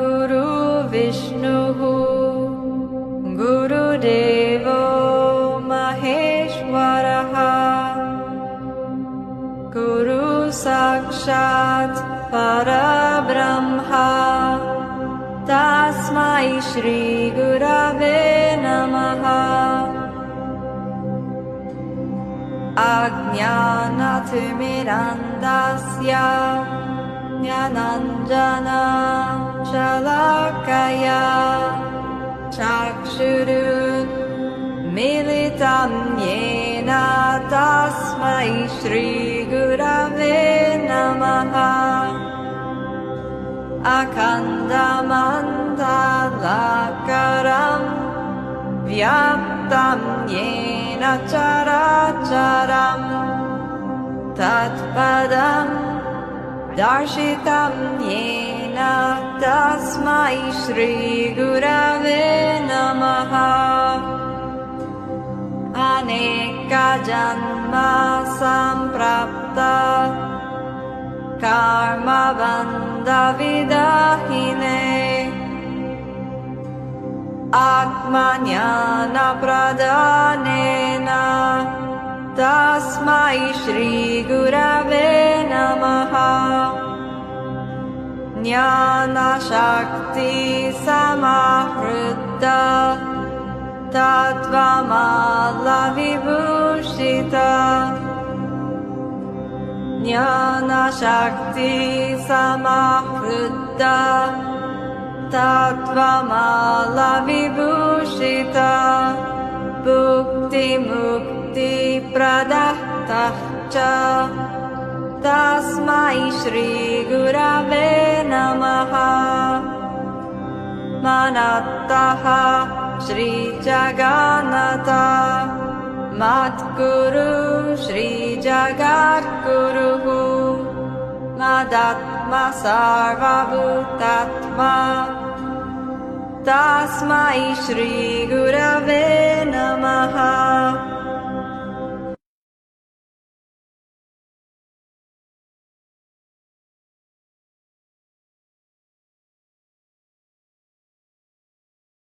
गुरु विष्णुः गुरुदेवो महेश्वरः गुरु साक्षात् परब्रह्मा तस्मै श्री गुरवे नमः। अज्ञानतिमिरान्धस्य ज्ञानाञ्जनशलाकया चक्षुरुन्मीलितं येन तस्मै श्रीगुरवे नमः। अखण्डमण्डलाकारं व्याप्तं येन चराचरं तत्पदं दर्शितं येन तस्मै श्रीगुरवे नमः। अनेकजन्म सम्प्राप्ता कर्मबन्धविदाहिने आत्मज्ञानप्रदानेन तस्मै श्रीगुरवे नमः। ज्ञानशक्तिसमाहृता तत्त्वमालविभूषिता ज्ञानशक्तिसमाहृता तत्त्वमालविभूषिता भुक्तिमुक्तिप्रदः च तस्मै श्रीगुरवे नमः। मनतः श्रीजगन्नाथ मद्गुरु श्रीजगद्गुरुः मदात्मा सर्वभूतात्मा तस्मै श्रीगुरवे नमः।